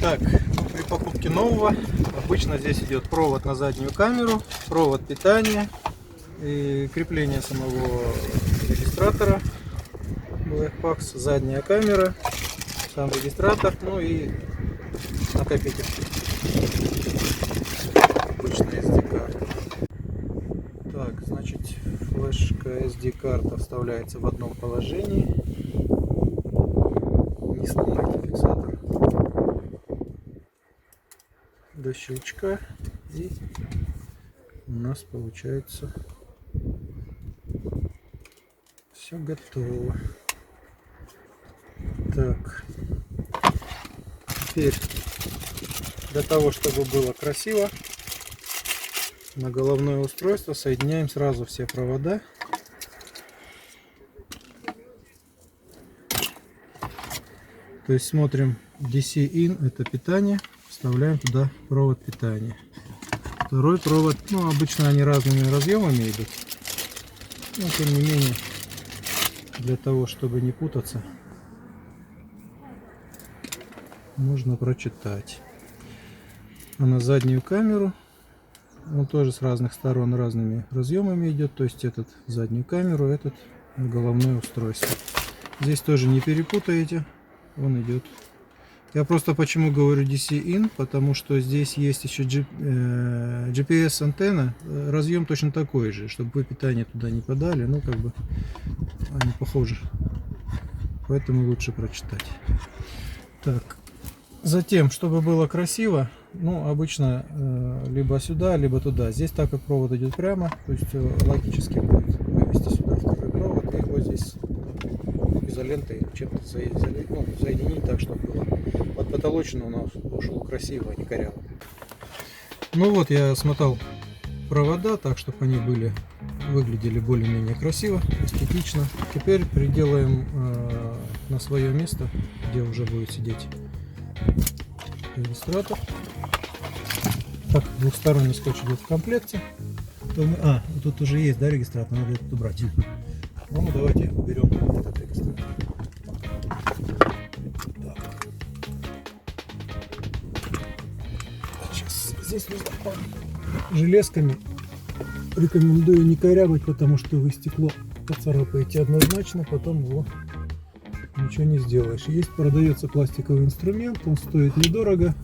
Так, при покупке нового обычно здесь идет провод на заднюю камеру, провод питания и крепление самого регистратора Blackfax, задняя камера, сам регистратор, ну и накопитель. Обычная SD-карта. Так, значит, флешка SD-карта вставляется в одном положении. Не сломайте фиксатор до щелчка, и у нас получается все готово. Так, теперь для того, чтобы было красиво, на головное устройство соединяем сразу все провода. То есть смотрим DC-in, это питание, вставляем туда провод питания. Второй провод, ну обычно они разными разъемами идут, но тем не менее, для того чтобы не путаться, нужно прочитать. А на заднюю камеру он тоже с разных сторон разными разъемами идет, то есть этот в заднюю камеру, этот на головное устройство. Здесь тоже не перепутаете, он идет. Я просто почему говорю DC-in, потому что здесь есть еще GPS антенна, разъем точно такой же, чтобы вы питание туда не подали, ну как бы они похожи, поэтому лучше прочитать. Так, затем, чтобы было красиво, ну обычно либо сюда, либо туда. Здесь, так как провод идет прямо, то есть логически будет вывести сюда второй провод и его здесь изолентой чем-то соединить так, чтобы было под потолочину у нас ушло красиво, а не коряво. Ну вот, я смотал провода так, чтобы они выглядели более-менее красиво, эстетично. Теперь приделаем на свое место, где уже будет сидеть регистратор. Так, двухсторонний скотч идет в комплекте. Тут уже есть, да, регистратор, надо этот убрать. Ну, давайте уберем этот регистратор. Так. Сейчас здесь нужно железками. Рекомендую не корябать, потому что вы стекло поцарапаете однозначно, потом его ничего не сделаешь. Есть, продается пластиковый инструмент, он стоит недорого.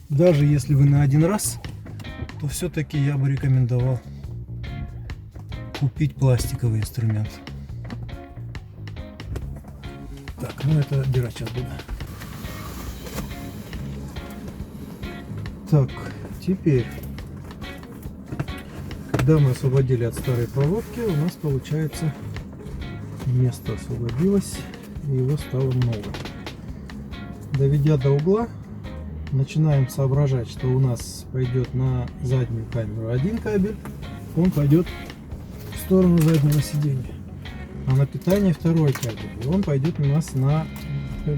Даже если вы на один раз, то все-таки я бы рекомендовал купить пластиковый инструмент. Так, ну это отбирать сейчас буду. Так, теперь, когда мы освободили от старой проводки, у нас получается место освободилось, и его стало много. Доведя до угла, начинаем соображать, что у нас пойдет на заднюю камеру один кабель, он пойдет в сторону заднего сиденья, а на питание второй кабель, и он пойдет у нас на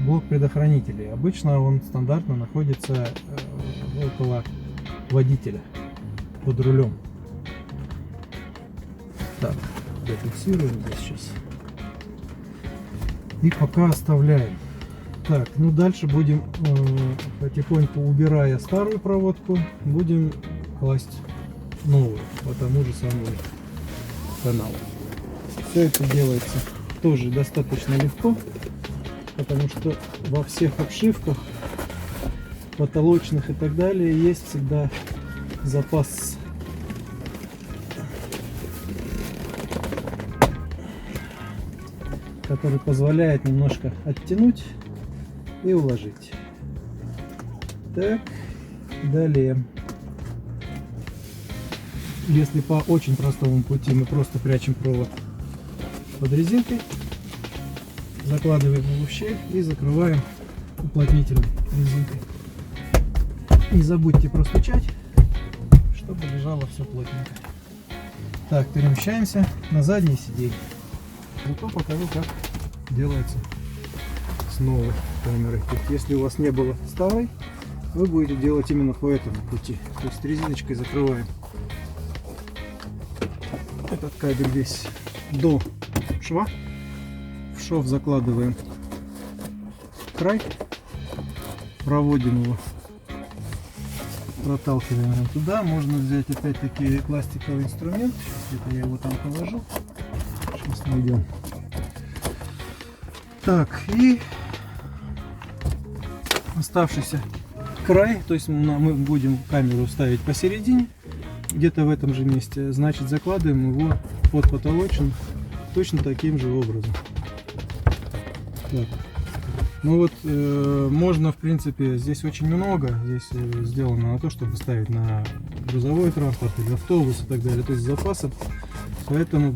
блок предохранителей. Обычно он стандартно находится около водителя, под рулем. Так, зафиксируем здесь сейчас. И пока оставляем. Так, ну дальше будем потихоньку, убирая старую проводку, будем класть новую по тому же самому каналу. Все это делается тоже достаточно легко, потому что во всех обшивках, потолочных и так далее, есть всегда запас который позволяет немножко оттянуть и уложить. Так, далее. Если по очень простому пути, мы просто прячем провод под резинкой, закладываем его в щель и закрываем уплотнительной резинкой. Не забудьте простучать, чтобы лежало все плотненько. Так, перемещаемся на заднее сиденье. Зато покажу, как делается с новой камерой. То есть, если у вас не было старой, вы будете делать именно по этому пути. То есть резиночкой закрываем этот кабель весь до шва. В шов закладываем край, проводим его Проталкиваем туда. Можно взять опять-таки пластиковый инструмент. Где-то я его там положу. Сейчас найдем. Так, и оставшийся край, то есть мы будем камеру ставить посередине, где-то в этом же месте, значит закладываем его под потолочину точно таким же образом. Так. Ну вот, можно в принципе, здесь очень много, здесь сделано на то, чтобы ставить на грузовой транспорт или автобус и так далее, то есть запасов, поэтому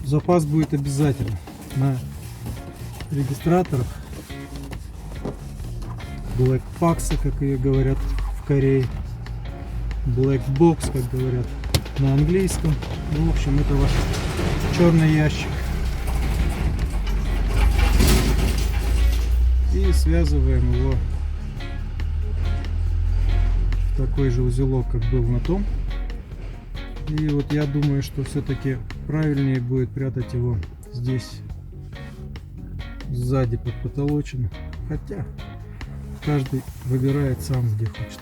запас будет обязательно на регистраторах, Blackbox, как ее говорят в Корее, Blackbox, как говорят на английском. Ну, в общем, это ваш черный ящик. И связываем его в такой же узелок, как был на том. И вот я думаю, что все-таки правильнее будет прятать его здесь сзади под потолочину. Хотя каждый выбирает сам, где хочет.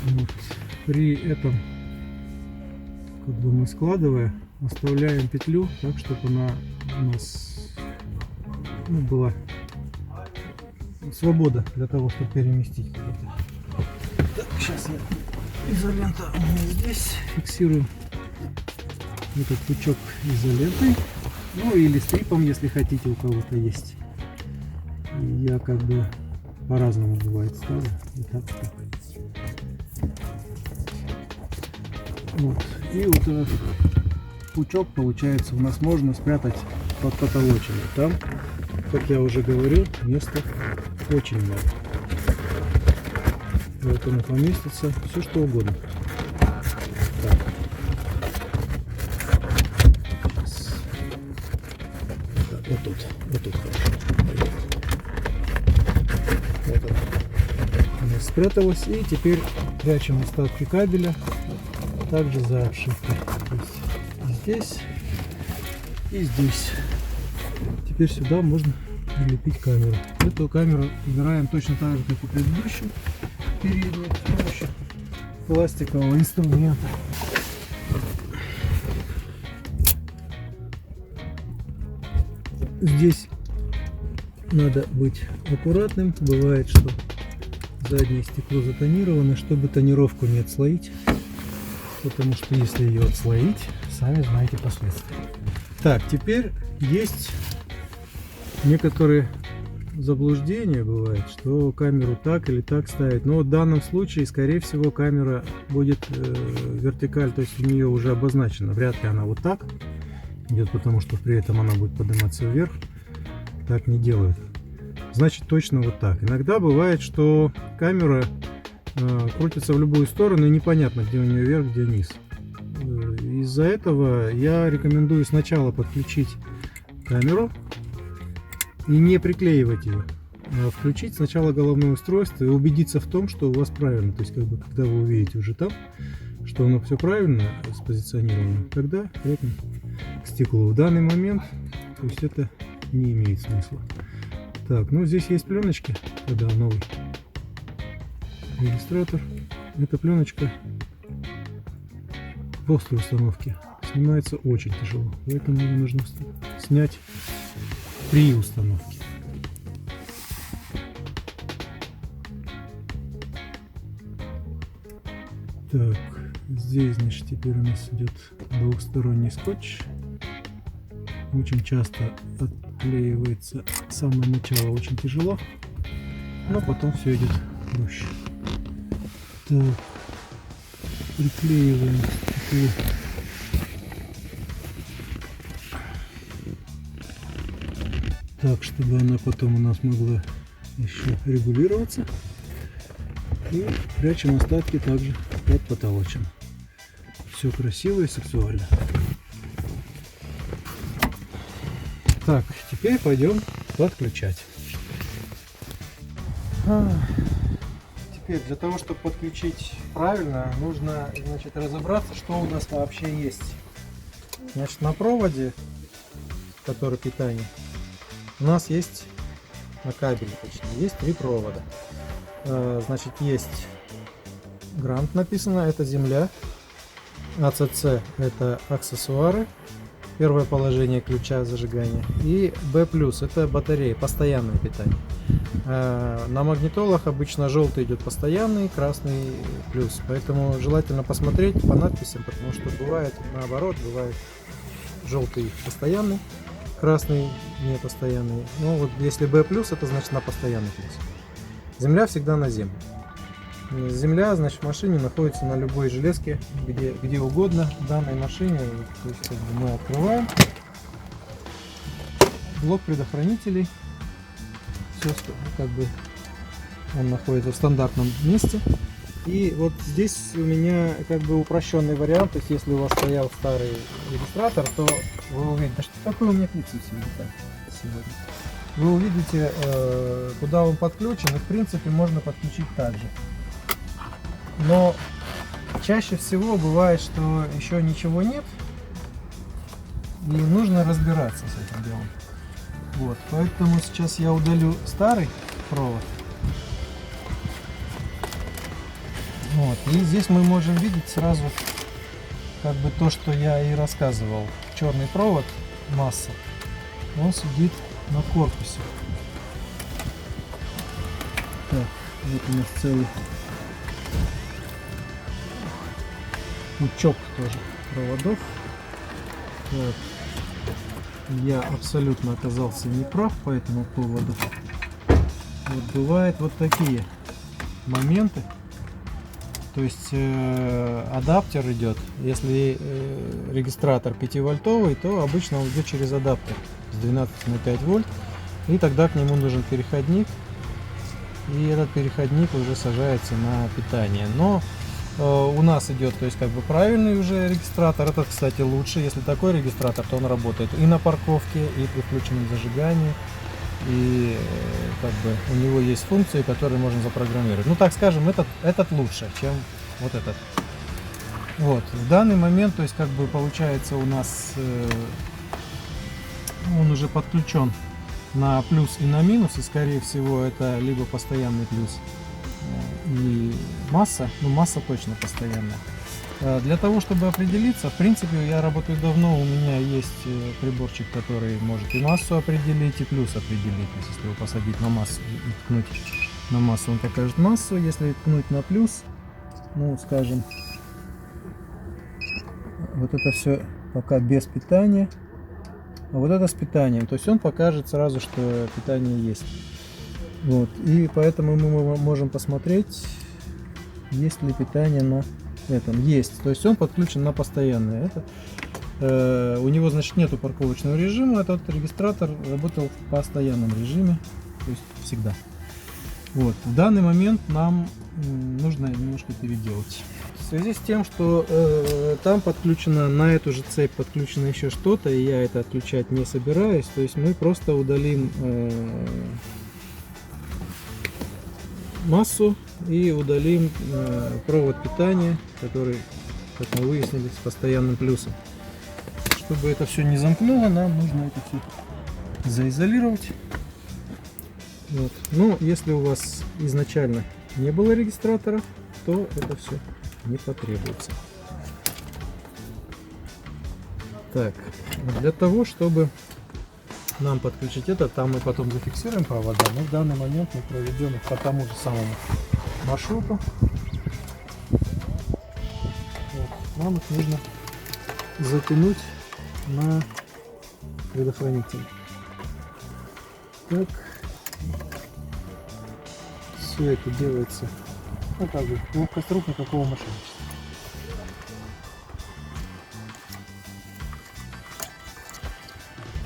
Вот. При этом, как бы мы складывая, оставляем петлю так, чтобы она у нас была свобода для того, чтобы переместить. Так, сейчас я изолента у меня здесь фиксирую этот пучок изолентой, ну или стрипом, если хотите, у кого-то есть. Я как бы по-разному бывает ставлю. И так. Вот. И вот этот пучок, получается, у нас можно спрятать под потолочиной. Там, как я уже говорил, места очень много. Поэтому поместится все что угодно. Так. Сейчас. Так, вот тут хорошо. Вот она. Она спряталась. И теперь прячем остатки кабеля также за обшивкой. То есть здесь и здесь. Теперь сюда можно прилепить камеру. Эту камеру убираем точно так же, как и предыдущую, переднюю, с помощью пластикового инструмента. Здесь надо быть аккуратным. Бывает, что заднее стекло затонировано, чтобы тонировку не отслоить. Потому что если ее отслоить, сами знаете последствия. Так, теперь есть некоторые заблуждения, бывает, что камеру так или так ставить. Но в данном случае, скорее всего, камера будет вертикаль, то есть у нее уже обозначено. Вряд ли она вот так идет, потому что при этом она будет подниматься вверх. Так не делают. Значит, точно вот так. Иногда бывает, что камера крутится в любую сторону и непонятно, где у нее верх, где низ. Из-за этого я рекомендую сначала подключить камеру и не приклеивать ее, а включить сначала головное устройство и убедиться в том, что у вас правильно. То есть, как бы, когда вы увидите уже там, что оно все правильно спозиционировано, тогда крепим к стеклу. В данный момент, то есть, это не имеет смысла. Так, ну здесь есть пленочки, когда новый регистратор. Эта пленочка после установки снимается очень тяжело, поэтому ее нужно снять при установке. Так, здесь, значит, теперь у нас идет двухсторонний скотч. Очень часто отклеивается с самого начала, очень тяжело, но потом все идет проще. Так, приклеиваем стекло. Так, чтобы она потом у нас могла еще регулироваться. И прячем остатки также под потолочем. Все красиво и сексуально. Так, теперь пойдем подключать. Теперь для того, чтобы подключить правильно, нужно, значит, разобраться, что у нас вообще есть. Значит, на проводе, который питание, у нас есть на кабеле точнее, есть 3 провода. Значит, есть грант написано, это земля. АЦЦ это аксессуары, первое положение ключа зажигания. И B+, это батарея, постоянное питание. На магнитолах обычно желтый идет постоянный, красный плюс. Поэтому желательно посмотреть по надписям, потому что бывает наоборот, бывает желтый постоянный, красный не постоянный. Ну вот если B+, это значит на постоянный плюс. Земля всегда на землю. Земля, значит, в машине находится на любой железке, где угодно в данной машине. То есть, как бы мы открываем блок предохранителей. Все, как бы он находится в стандартном месте. И вот здесь у меня как бы упрощенный вариант. То есть, если у вас стоял старый регистратор, то вы увидите, да что такое у меня клипсы сегодня. Вы увидите, куда он подключен, и в принципе можно подключить также. Но чаще всего бывает, что еще ничего нет, и нужно разбираться с этим делом. Вот, поэтому сейчас я удалю старый провод. Вот, и здесь мы можем видеть сразу как бы то, что я и рассказывал. Черный провод, масса, он сидит на корпусе. Так, вот у нас целый пучок тоже проводов. Вот. Я абсолютно оказался неправ по этому поводу. Вот бывают вот такие моменты. То есть адаптер идет. Если регистратор 5-вольтовый, то обычно он идет через адаптер с 12 на 5 вольт. И тогда к нему нужен переходник. И этот переходник уже сажается на питание. Но у нас идет, то есть как бы правильный уже регистратор. Это, кстати, лучше. Если такой регистратор, то он работает и на парковке, и при включенном зажигании. И как бы у него есть функции, которые можно запрограммировать. Ну, так скажем, этот лучше, чем вот этот. Вот, в данный момент, то есть как бы получается у нас он уже подключен на плюс и на минус, и скорее всего это либо постоянный плюс и масса, ну масса точно постоянная. Для того, чтобы определиться, в принципе, я работаю давно, у меня есть приборчик, который может и массу определить, и плюс определить. То есть, если его посадить на массу и ткнуть на массу, он покажет массу. Если ткнуть на плюс, ну, скажем, вот это все пока без питания, а вот это с питанием. То есть он покажет сразу, что питание есть. Вот. И поэтому мы можем посмотреть, есть ли питание на этом. Есть. То есть он подключен на постоянное. Это, у него, значит, нету парковочного режима. Этот регистратор работал в постоянном режиме. То есть всегда. Вот. В данный момент нам нужно немножко переделать. В связи с тем, что там подключено, на эту же цепь подключено еще что-то, и я это отключать не собираюсь, то есть мы просто удалим массу и удалим провод питания, который, как мы выяснили, с постоянным плюсом. Чтобы это все не замкнуло, нам нужно это все заизолировать. Вот. Но если у вас изначально не было регистратора, то это все не потребуется. Так, для того, чтобы нам подключить это, там мы потом зафиксируем провода, но в данный момент мы проведем их по тому же самому маршруту. Вот. Нам их нужно затянуть на предохранитель. Так, все это делается, ну как бы, легкострук никакого мошенничества.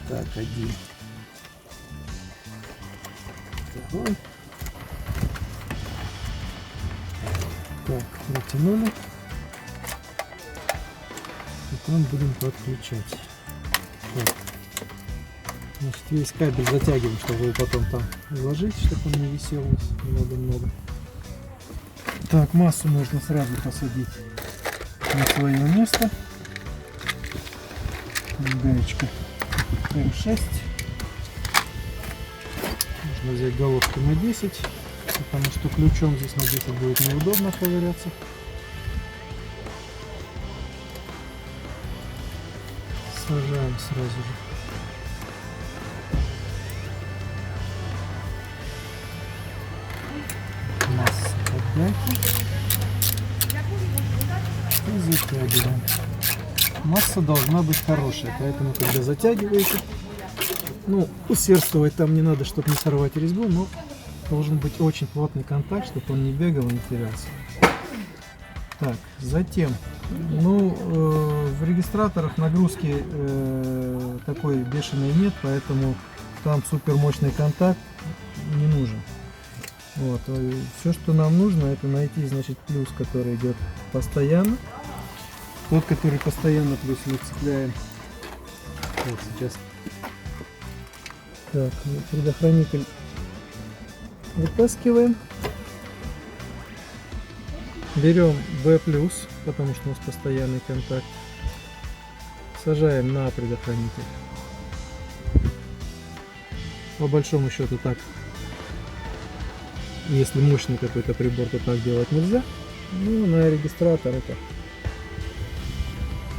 Так, один. Второй. Так, протянули. Потом будем подключать. Так. Значит, весь кабель затягиваем, чтобы его потом там уложить, чтобы он не висел у нас много-много. Так, массу можно сразу посадить на свое место. Гаечка М6. можно взять головку на 10, потому что ключом здесь на 10 будет неудобно ковыряться. Сажаем сразу же. Масса поддайки. И затягиваем. Масса должна быть хорошая, поэтому когда затягиваете, ну, усердствовать там не надо, чтобы не сорвать резьбу, но должен быть очень плотный контакт, чтобы он не бегал и не терялся. Так, затем, ну, в регистраторах нагрузки такой бешеной нет, поэтому там супер мощный контакт не нужен. Вот, все, что нам нужно, это найти, значит, плюс, который идет постоянно. Тот, который постоянно плюс мы цепляем. Вот сейчас. Так, предохранитель вытаскиваем. Берем B+, потому что у нас постоянный контакт. Сажаем на предохранитель. По большому счету так. Если мощный какой-то прибор, то так делать нельзя. Ну, на регистратор это,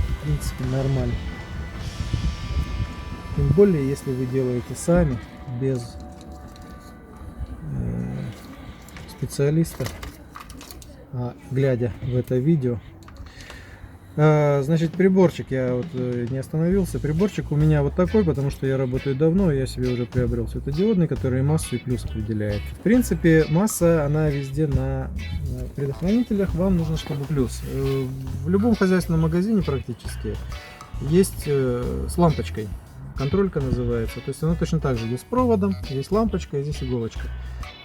в принципе, нормально. Тем более, если вы делаете сами, без специалиста, глядя в это видео. Значит, приборчик, я вот не остановился. Приборчик у меня вот такой, потому что я работаю давно, я себе уже приобрел светодиодный, который массу и плюс определяет. В принципе, масса, она везде на предохранителях, вам нужно, чтобы плюс. В любом хозяйственном магазине практически есть с лампочкой. Контролька называется. То есть она точно так же, здесь с проводом, здесь лампочка, и здесь иголочка.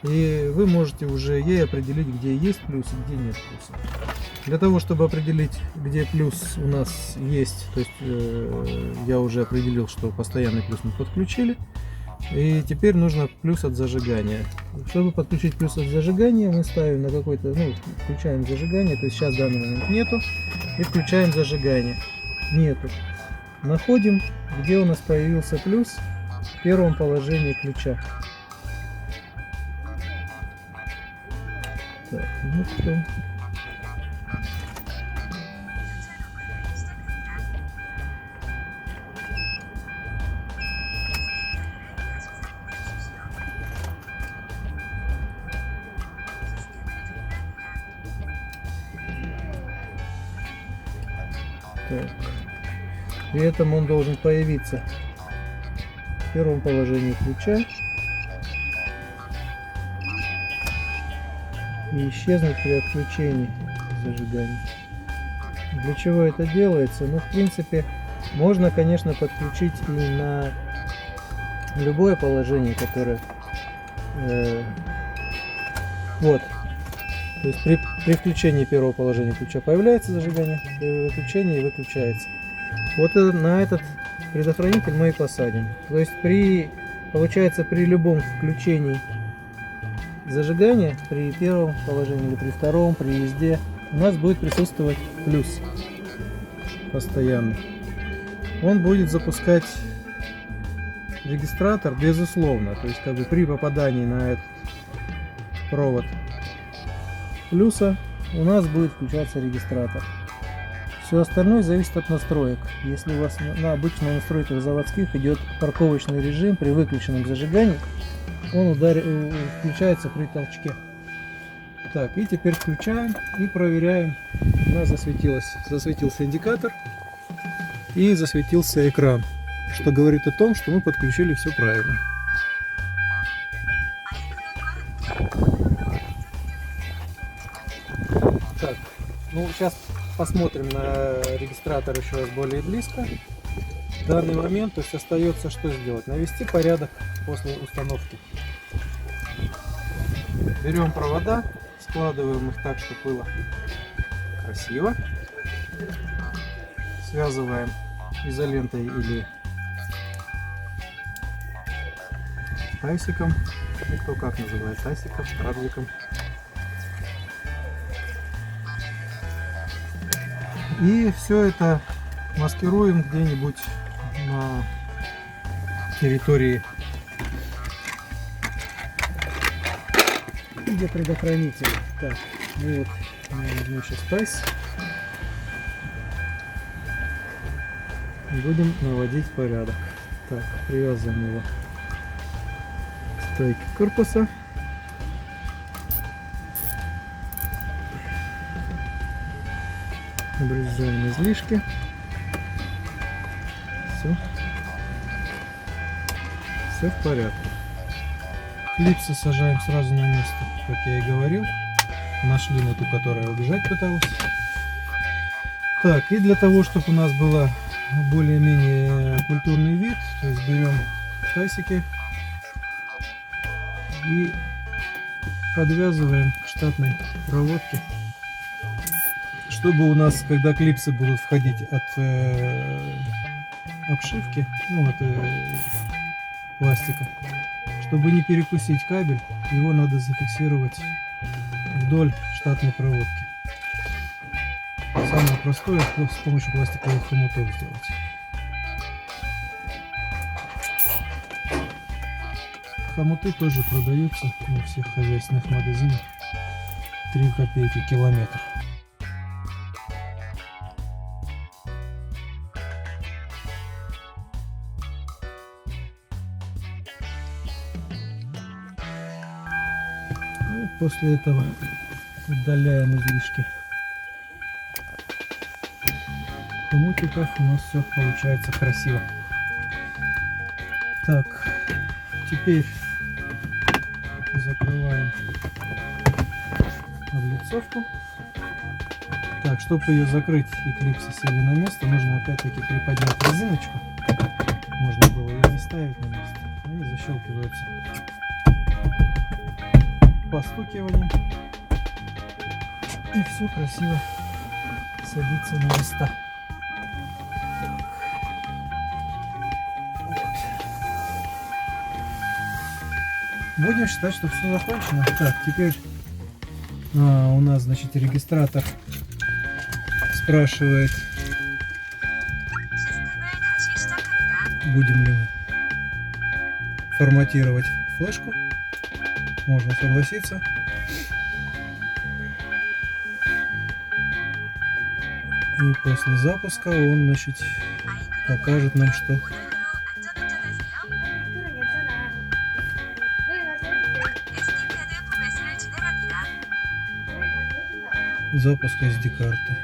И вы можете уже ей определить, где есть плюс и где нет плюса. Для того, чтобы определить, где плюс у нас есть, то есть я уже определил, что постоянный плюс мы подключили. И теперь нужно плюс от зажигания. Чтобы подключить плюс от зажигания, мы ставим на какой-то, ну, включаем зажигание, то есть сейчас в данный момент нету, и включаем зажигание. Нету. Находим, где у нас появился плюс в первом положении ключа. Так, ну что? Так. При этом он должен появиться в первом положении ключа и исчезнуть при отключении зажигания. Для чего это делается? Ну, в принципе, можно, конечно, подключить и на любое положение, которое вот. То есть при включении первого положения ключа появляется зажигание, при выключении выключается. Вот на этот предохранитель мы и посадим. То есть получается, при любом включении зажигания, при первом положении или при втором, при езде, у нас будет присутствовать плюс постоянно. Он будет запускать регистратор безусловно. То есть как бы при попадании на этот провод плюса у нас будет включаться регистратор. Все остальное зависит от настроек. Если у вас на обычных настройках заводских идет парковочный режим, при выключенном зажигании он включается при толчке. Так, и теперь включаем и проверяем. У нас засветился индикатор и засветился экран, что говорит о том, что мы подключили все правильно. Так, ну сейчас посмотрим на регистратор еще раз более близко. В данный момент, то есть остается что сделать? Навести порядок после установки. Берем провода, складываем их так, чтобы было красиво. Связываем изолентой или тайсиком, кто как называет, тайсиком, радликом. И все это маскируем где-нибудь на территории где предохранитель. Так, вот, возьму сейчас тайс. Будем наводить порядок. Так, привязываем его к стойке корпуса. Обрезаем излишки. Все в порядке. Клипсы сажаем сразу на место, как я и говорил. Нашли на ту, которая убежать пыталась. Так, и для того, чтобы у нас был более-менее культурный вид, то есть берем тайсики и подвязываем к штатной проводке, чтобы у нас, когда клипсы будут входить от обшивки, ну, от пластика, чтобы не перекусить кабель, его надо зафиксировать вдоль штатной проводки. Самое простое с помощью пластиковых хомутов сделать. Хомуты тоже продаются во всех хозяйственных магазинах. 3 копейки километр. После этого удаляем излишки хомутиков. У нас все получается красиво. Так, теперь закрываем облицовку. Так, чтобы ее закрыть и клипсы сели на место, нужно опять-таки приподнять резиночку. Можно было ее не ставить на место. И защелкиваются постукиванием, и все красиво садится на места. Вот. Будем считать, что все закончено. Так, теперь у нас, значит, регистратор спрашивает, будем ли мы форматировать флешку. Можно согласиться. И после запуска он, значит, покажет нам, что запуск SD-карты.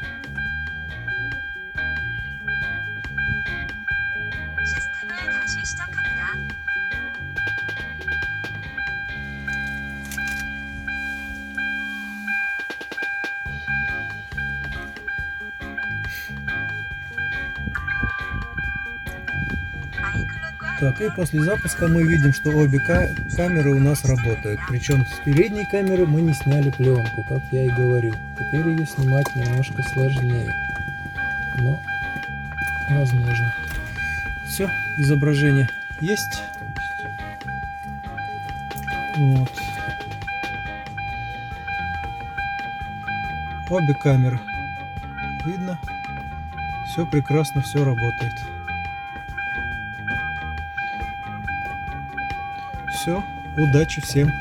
Так, и после запуска мы видим, что обе камеры у нас работают. Причем с передней камеры мы не сняли пленку, как я и говорил. Теперь ее снимать немножко сложнее, но возможно. Все, изображение есть. Вот. Обе камеры видно. Все прекрасно, все работает. Все, удачи всем!